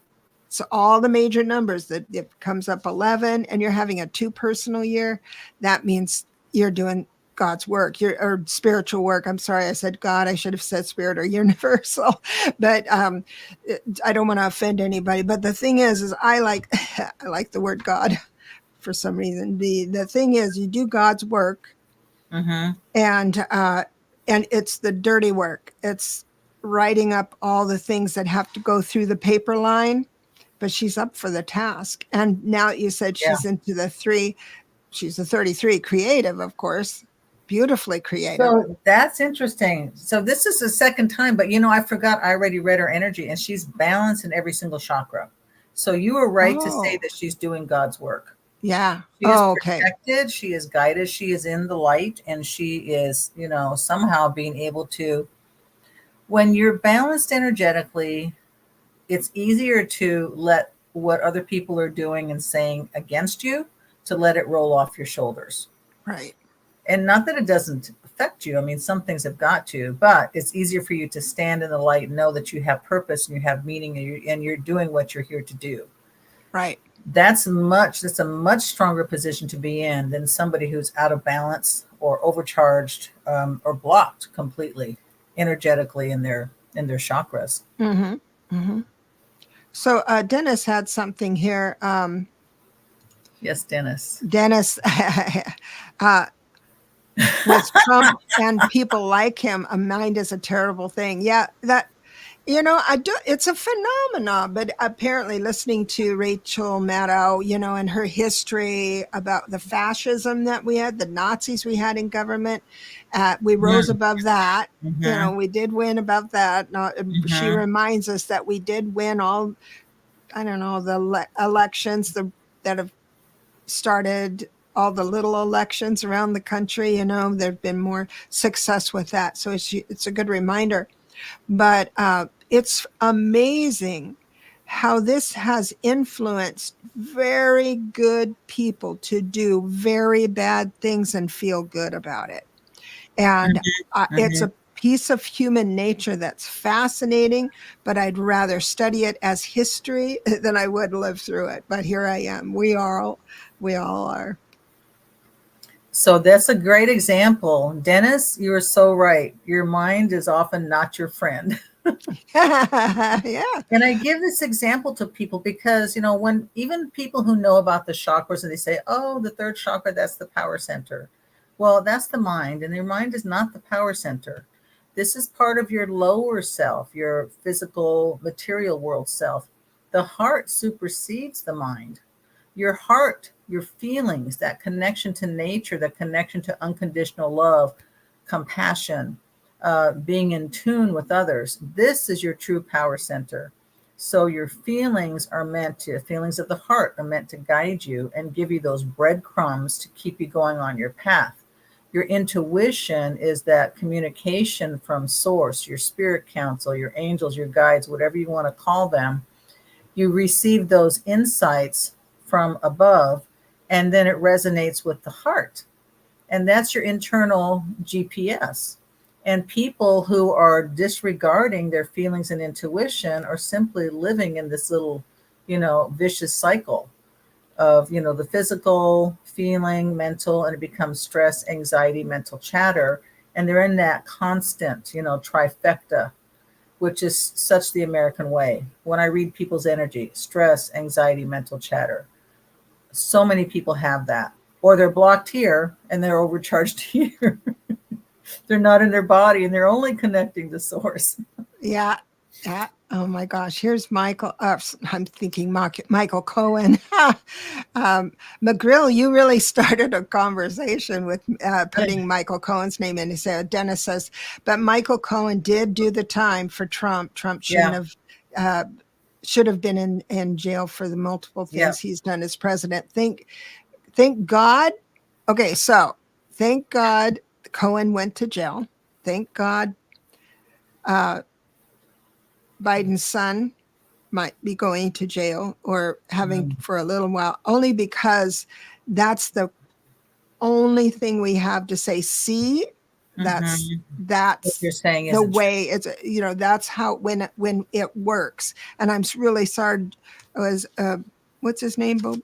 So all the major numbers that it comes up 11 and you're having a 2 personal year, that means you're doing God's work, or spiritual work. I'm sorry, I said God. I should have said spirit or universal, but I don't want to offend anybody. But the thing is I like the word God for some reason. The thing is, you do God's work, and it's the dirty work. It's writing up all the things that have to go through the paper line, but she's up for the task. And now you said she's into the 3. She's a 33 creative, of course. Beautifully creative. So that's interesting. So this is the second time, but I forgot, I already read her energy, and she's balanced in every single chakra. So you were right to say that she's doing God's work. Yeah. She is protected. She is guided. She is in the light, and she is, somehow being able to, when you're balanced energetically, it's easier to let what other people are doing and saying against you, to let it roll off your shoulders. Right. And not that it doesn't affect you. I mean, some things have got to, but it's easier for you to stand in the light and know that you have purpose and you have meaning, and you're doing what you're here to do. Right. That's a much stronger position to be in than somebody who's out of balance or overcharged, or blocked completely energetically in their chakras. Mm-hmm. Mm-hmm. So Dennis had something here. Yes, Dennis. With Trump and people like him, a mind is a terrible thing. Yeah, that it's a phenomenon. But apparently, listening to Rachel Maddow, and her history about the fascism that we had, the Nazis we had in government, we rose above that. Mm-hmm. We did win about that. She reminds us that we did win all, the elections that have started all the little elections around the country. There've been more success with that. So it's a good reminder. But it's amazing how this has influenced very good people to do very bad things and feel good about it. And it's a piece of human nature that's fascinating, but I'd rather study it as history than I would live through it. But here I am. We all are. So that's a great example. Dennis, you are so right. Your mind is often not your friend. Yeah. And I give this example to people because, when even people who know about the chakras and they say, oh, the 3rd chakra, that's the power center. Well, that's the mind, and your mind is not the power center. This is part of your lower self, your physical, material world self. The heart supersedes the mind. Your heart, your feelings, that connection to nature, that connection to unconditional love, compassion, being in tune with others. This is your true power center. So your feelings of the heart are meant to guide you and give you those breadcrumbs to keep you going on your path. Your intuition is that communication from source, your spirit council, your angels, your guides, whatever you want to call them. You receive those insights from above, and then it resonates with the heart. And that's your internal GPS. And people who are disregarding their feelings and intuition are simply living in this little, vicious cycle of, the physical, feeling, mental, and it becomes stress, anxiety, mental chatter. And they're in that constant, trifecta, which is such the American way. When I read people's energy, stress, anxiety, mental chatter, so many people have that. Or they're blocked here and they're overcharged here. They're not in their body and they're only connecting to source. Yeah. Oh my gosh, here's Michael. I'm thinking Michael Cohen. McGrill, you really started a conversation with putting Michael Cohen's name in. He said, Dennis says, but Michael Cohen did do the time for Trump. Trump shouldn't Yeah. have, should have been in jail for the multiple Yeah. things he's done as president. Thank God. Okay, so thank God Cohen went to jail. Thank God Biden's son might be going to jail or having for a little while, only because that's the only thing we have to say. See, that's What you're saying the isn't true. way it's, that's how when it works. And I'm really sorry. It was what's his name? Bo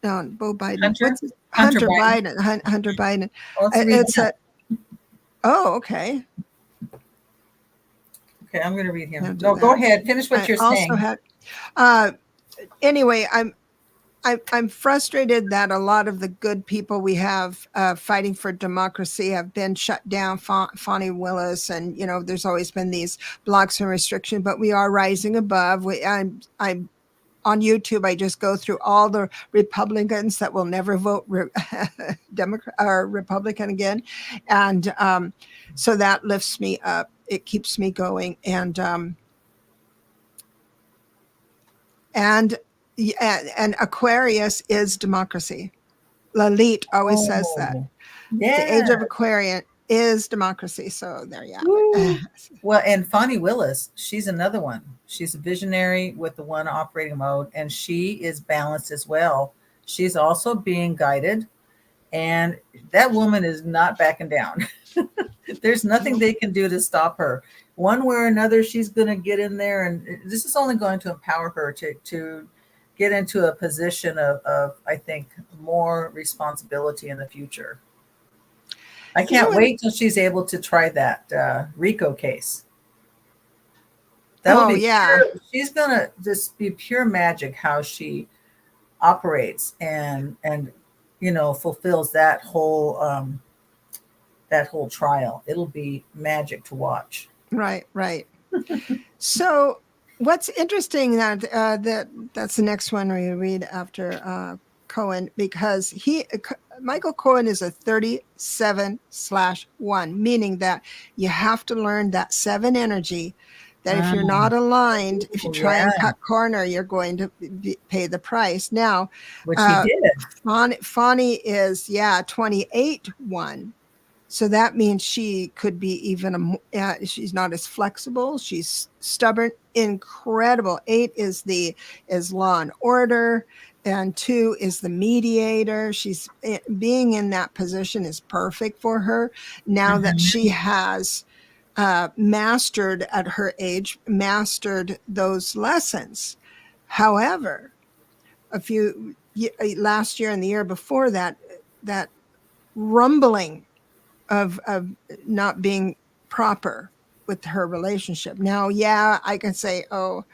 Biden. Hunter? Hunter Biden. Hunter Biden. Well, let's read It's him. okay. Okay, I'm going to read him. No, go ahead. Finish what you're saying. Also had, anyway, I'm frustrated that a lot of the good people we have fighting for democracy have been shut down. Fani Willis, and there's always been these blocks and restrictions, but we are rising above. I'm on YouTube. I just go through all the Republicans that will never vote Democrat or Republican again, and so that lifts me up. It keeps me going, and Aquarius is democracy. Lalit always says that. Yeah. The age of Aquarian is democracy. So there you have it. Well, and Fani Willis, she's another one. She's a visionary with the one operating mode, and she is balanced as well. She's also being guided, and that woman is not backing down. There's nothing they can do to stop her. One way or another, she's going to get in there, and this is only going to empower her to get into a position of I think, more responsibility in the future. I can't wait till she's able to try that RICO case. That would be pure, she's going to just be pure magic how she operates and fulfills that whole trial. It'll be magic to watch. Right. So what's interesting that's the next one we read after Cohen, because Michael Cohen is a 37/1, meaning that you have to learn that 7 energy, that if you're not aligned, if you try and cut corner, you're going to pay the price. Now, which he did. Fani is 28/1. So that means she could be even she's not as flexible. She's stubborn, incredible. 8 is law and order, and 2 is the mediator. She's being in that position is perfect for her now that she has mastered at her age, mastered those lessons. However, last year and the year before that rumbling of not being proper with her relationship. Now, I can say, oh,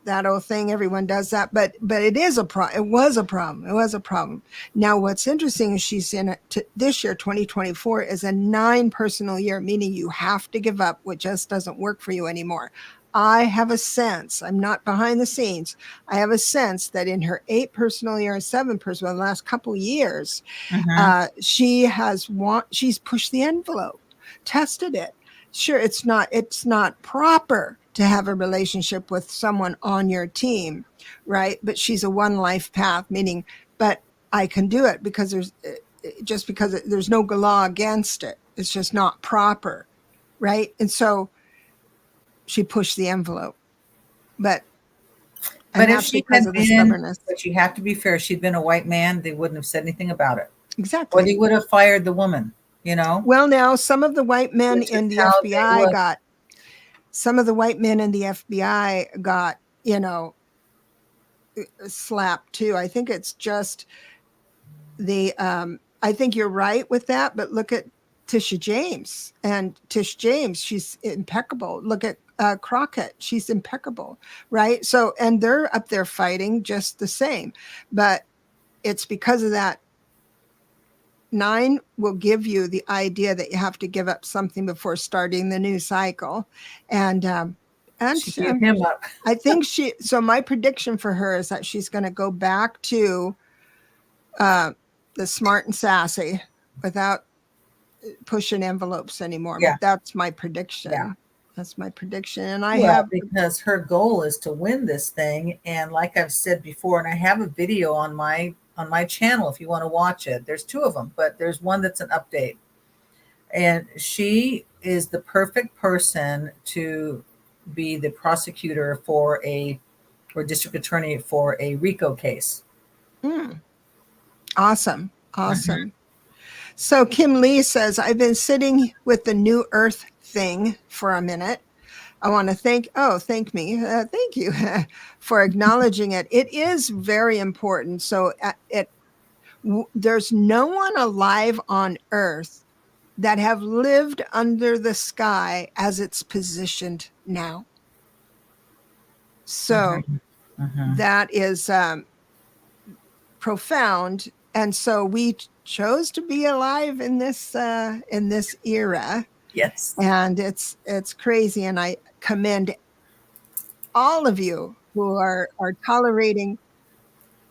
that old thing, everyone does that, but it is a problem. It was a problem. Now, what's interesting is she's in this year, 2024, is a 9 personal year, meaning you have to give up what just doesn't work for you anymore. I have a sense, I'm not behind the scenes, I have a sense that in her 8 personal year and 7 personal, the last couple years, she's pushed the envelope, tested it. Sure, it's not proper to have a relationship with someone on your team, right? But she's a one life path, meaning, but I can do it because there's no law against it. It's just not proper, right? And so she pushed the envelope, but if she because of the stubbornness. But you have to be fair. If she'd been a white man, they wouldn't have said anything about it. Exactly. Or they would have fired the woman. Well, now some of the white men in the FBI got. Some of the white men in the FBI got, slapped too. I think it's just I think you're right with that, but look at Tisha James. And Tish James, she's impeccable. Look at Crockett, she's impeccable, right? So, and they're up there fighting just the same. But it's because of that. 9 will give you the idea that you have to give up something before starting the new cycle. And And She beat him up. I think so my prediction for her is that she's going to go back to the smart and sassy without pushing envelopes anymore. Yeah. But that's my prediction. Yeah. That's my prediction. And because her goal is to win this thing. And like I've said before, and I have a video on my channel if you want to watch it. There's 2 of them, but there's one that's an update. And she is the perfect person to be the prosecutor or district attorney for a RICO case. Awesome. So Kim Lee says, I've been sitting with the new earth thing for a minute. I want to thank you for acknowledging it. It is very important. So there's no one alive on earth that have lived under the sky as it's positioned now. So that is profound. And so we chose to be alive in this era. Yes. And it's crazy. And I commend all of you who are tolerating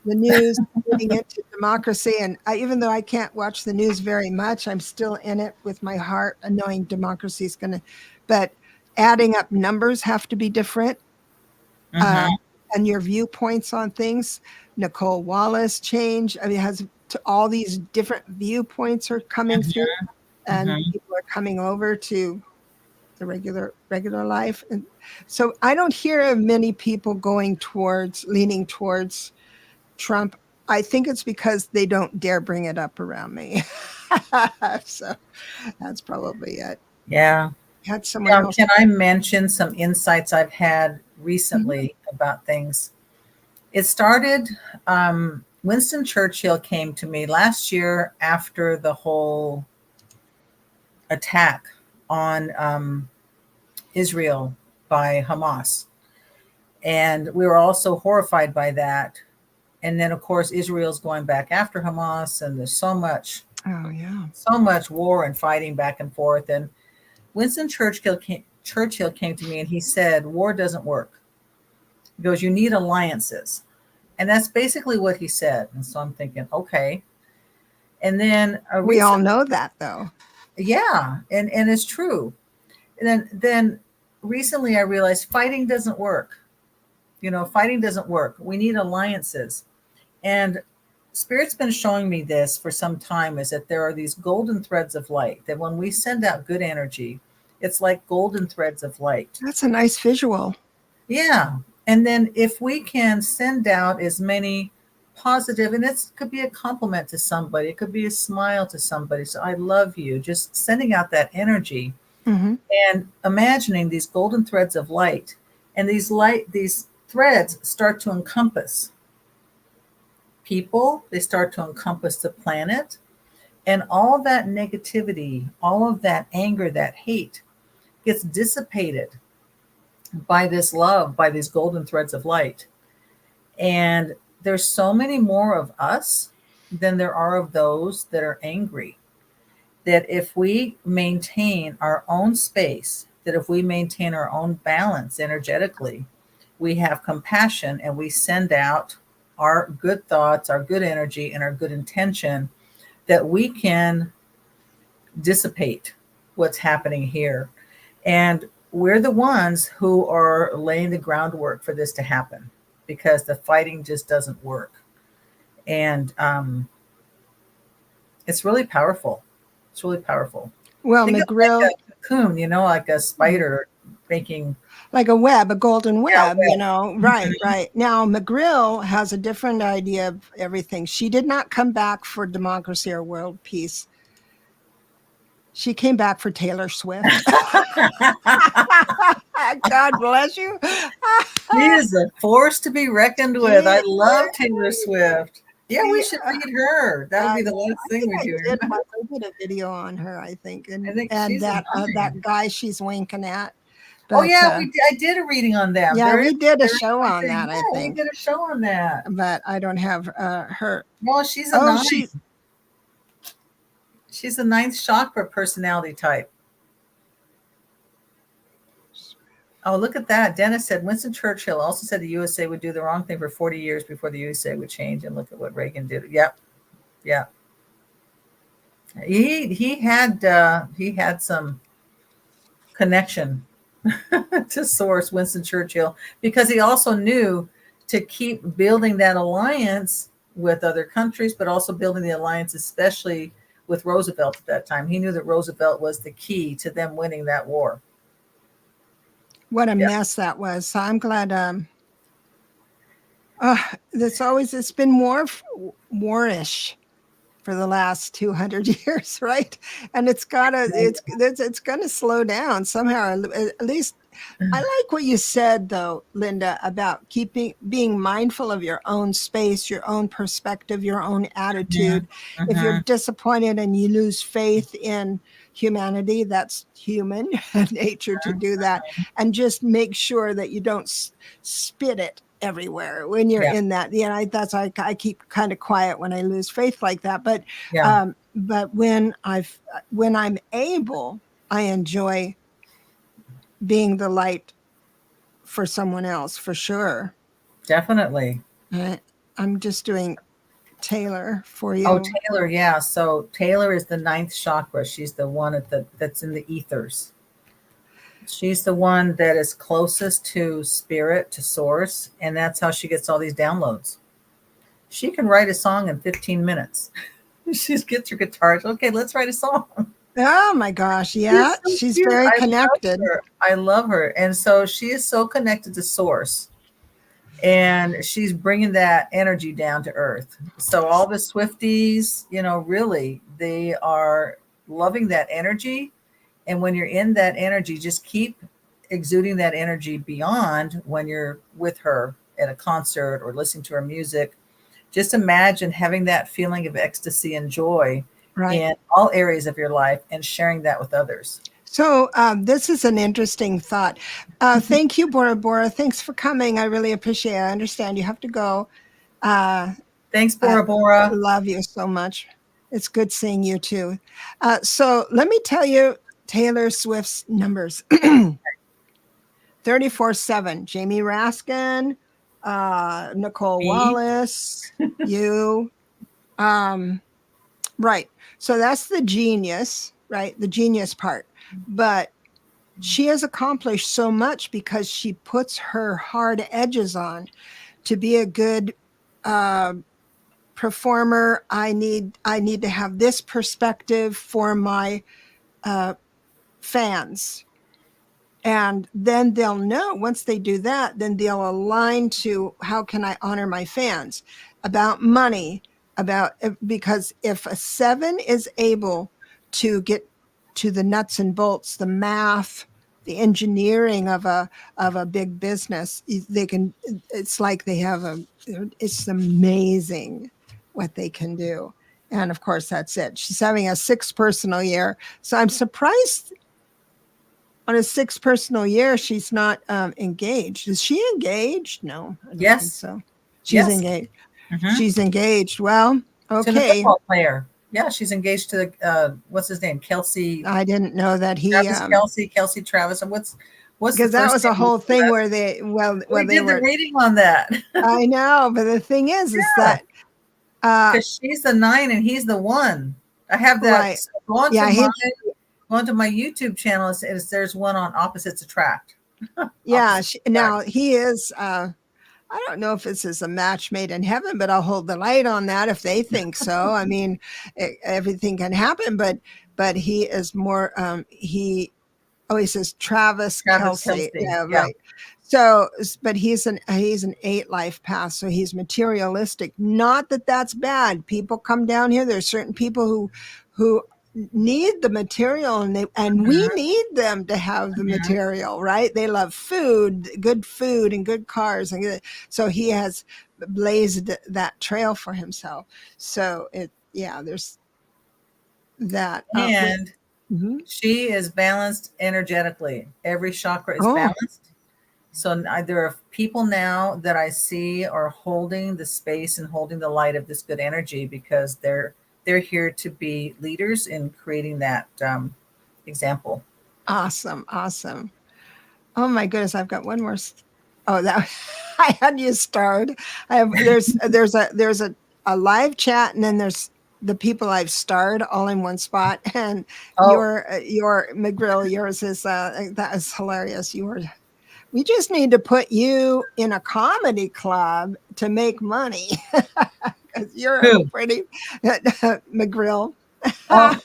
the news, getting into democracy. And even though I can't watch the news very much, I'm still in it with my heart, knowing democracy is going to, but adding up numbers have to be different. And your viewpoints on things. Nicole Wallace change. I mean, has all these different viewpoints are coming through, and people are coming over to the regular life. And so I don't hear of many people leaning towards Trump. I think it's because they don't dare bring it up around me. So that's probably it. Yeah. Had someone else. Can I mention some insights I've had recently about things? It started, Winston Churchill came to me last year after the whole attack on Israel by Hamas. And we were all so horrified by that. And then, of course, Israel's going back after Hamas, and there's so much war and fighting back and forth. And Winston Churchill came to me and he said, war doesn't work. He goes, you need alliances. And that's basically what he said. And so I'm thinking, okay. And then we all know that, though. Yeah, and it's true. And then recently I realized fighting doesn't work. Fighting doesn't work. We need alliances. And Spirit's been showing me this for some time, is that there are these golden threads of light, that when we send out good energy, it's like golden threads of light. That's a nice visual. Yeah. And then if we can send out as many positive, and it could be a compliment to somebody, it could be a smile to somebody. So I love you, just sending out that energy and imagining these golden threads of light, and these threads start to encompass people, they start to encompass the planet, and all that negativity, all of that anger, that hate gets dissipated by this love, by these golden threads of light. And there's so many more of us than there are of those that are angry, that if we maintain our own space, that if we maintain our own balance energetically, we have compassion and we send out our good thoughts, our good energy, and our good intention, that we can dissipate what's happening here. And we're the ones who are laying the groundwork for this to happen, because the fighting just doesn't work. And it's really powerful. It's really powerful. Well, McGrill, like a cocoon, like a spider making like a web, a golden web, right. Now, McGrill has a different idea of everything. She did not come back for democracy or world peace. She came back for Taylor Swift. God bless you. She is a force to be reckoned with. I love Taylor Swift. Yeah, we should read her. That'll be the last thing we do. I did a video on her, I think. And that guy she's winking at. But, I did a reading on that. Yeah, we did a show on that, I think. We did a show on that. But I don't have her. Well, she's a ninth. She's a ninth chakra personality type. Oh, look at that. Dennis said Winston Churchill also said the USA would do the wrong thing for 40 years before the USA would change. And look at what Reagan did. Yep. Yeah. He had some connection to source, Winston Churchill, because he also knew to keep building that alliance with other countries, but also building the alliance, especially with Roosevelt at that time. He knew that Roosevelt was the key to them winning that war. What a mess that was. So I'm glad. It's been warish for the last 200 years, right? And it's gonna slow down somehow. At least I like what you said, though, Linda, about being mindful of your own space, your own perspective, your own attitude. Mm-hmm. If you're disappointed and you lose faith in humanity, that's human nature to do that. And just make sure that you don't spit it everywhere when you're in that. That's I keep kind of quiet when I lose faith like that. But when I'm able, I enjoy being the light for someone else, for sure. Definitely. I'm just doing Taylor for you. Oh, Taylor, yeah. So Taylor is the 9th chakra. She's the one that's in the ethers. She's the one that is closest to spirit, to source, and that's how she gets all these downloads. She can write a song in 15 minutes. She gets her guitar. Okay, let's write a song. Oh my gosh, yeah. She's very connected. I love her. And so she is so connected to source. And she's bringing that energy down to earth. So all the Swifties, really, they are loving that energy. And when you're in that energy, just keep exuding that energy beyond when you're with her at a concert or listening to her music. Just imagine having that feeling of ecstasy and joy in all areas of your life and sharing that with others. So this is an interesting thought. Thank you, Bora Bora. Thanks for coming. I really appreciate it. I understand you have to go. Thanks, Bora Bora. I love you so much. It's good seeing you too. So let me tell you Taylor Swift's numbers. 34/7. Jamie Raskin, Nicole Wallace, you. Right. So that's the genius, right? The genius part. But she has accomplished so much because she puts her hard edges on to be a good performer. I need to have this perspective for my fans. And then they'll know, once they do that, then they'll align to how can I honor my fans, about money, because if a 7 is able to get to the nuts and bolts, the math, the engineering of a big business, they can, it's like they have it's amazing what they can do. And of course, that's it. She's having a 6 personal year. So I'm surprised on a 6 personal year, she's not engaged. Is she engaged? No, I don't think so. She's engaged. Mm-hmm. She's engaged. Well, okay. To the football player. Yeah, she's engaged to the what's his name? Kelsey. I didn't know that he. Kelsey Travis. And what's because that was a whole thing where they we did the reading on that. I know, but the thing is that because she's the 9 and he's the 1. I have that. Right. Go onto my YouTube channel. There's one on opposites attract. Yeah. Now he is. I don't know if this is a match made in heaven, but I'll hold the light on that if they think so. I mean, everything can happen, but he is more. He says Travis Kelsey. Yeah, right. So, but he's an 8 life path, so he's materialistic. Not that that's bad. People come down here. There's certain people who need the material, and we need them to have the material, right? They love food and good cars, and so he has blazed that trail for himself. So there's that. And she is balanced energetically. Every chakra is balanced. So there are people now that I see are holding the space and holding the light of this good energy because they're here to be leaders in creating that example. Awesome. Oh my goodness, I've got one more. Oh, that I had you starred. I have there's a live chat, and then there's the people I've starred all in one spot. And Oh, your McGrill, yours is that is hilarious. We just need to put you in a comedy club to make money because you're a who? pretty McGrill. Oh,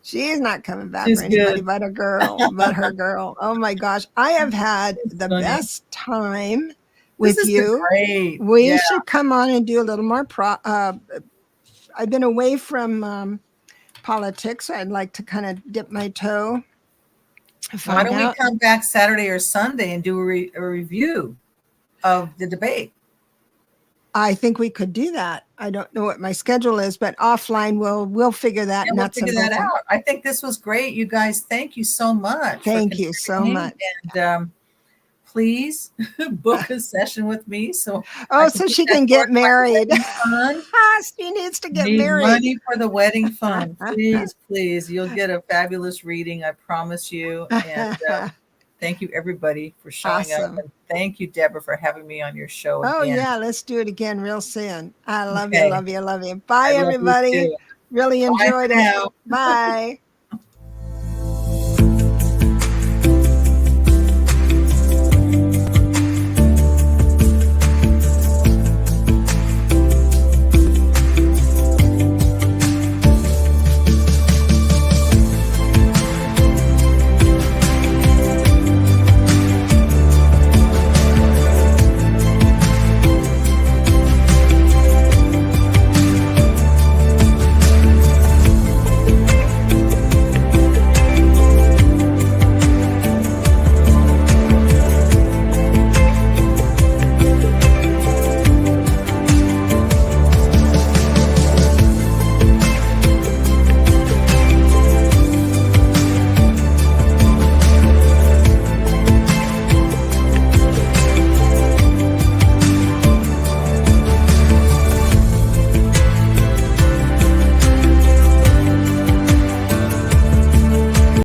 She's not coming back for she's anybody good. but a girl, but her girl. Oh my gosh. I have had It's the funny. best time This with has been you. great. We Yeah. should come on and do a little more I've been away from politics. So I'd like to kind of dip my toe, Why find don't we out. come back Saturday or Sunday and do a review of the debate? I think we could do that. I don't know what my schedule is, but offline we'll figure that Yeah, we'll nuts and figure that bolts out. out. I think this was great. You guys, thank you so much for Thank you so contributing. much. And please book a session with me so I Oh, can so put she that can get towards my married. wedding fund. She needs to get Need married. money for the wedding fund. Please, please. You'll get a fabulous reading. I promise you. And thank you, everybody, for showing up. Awesome. And thank you, Deborah, for having me on your show Oh, again. yeah. Let's do it again real soon. I love you, Okay. love you, love you. Bye, I love you everybody. too. Really Bye enjoyed for it. now. Bye.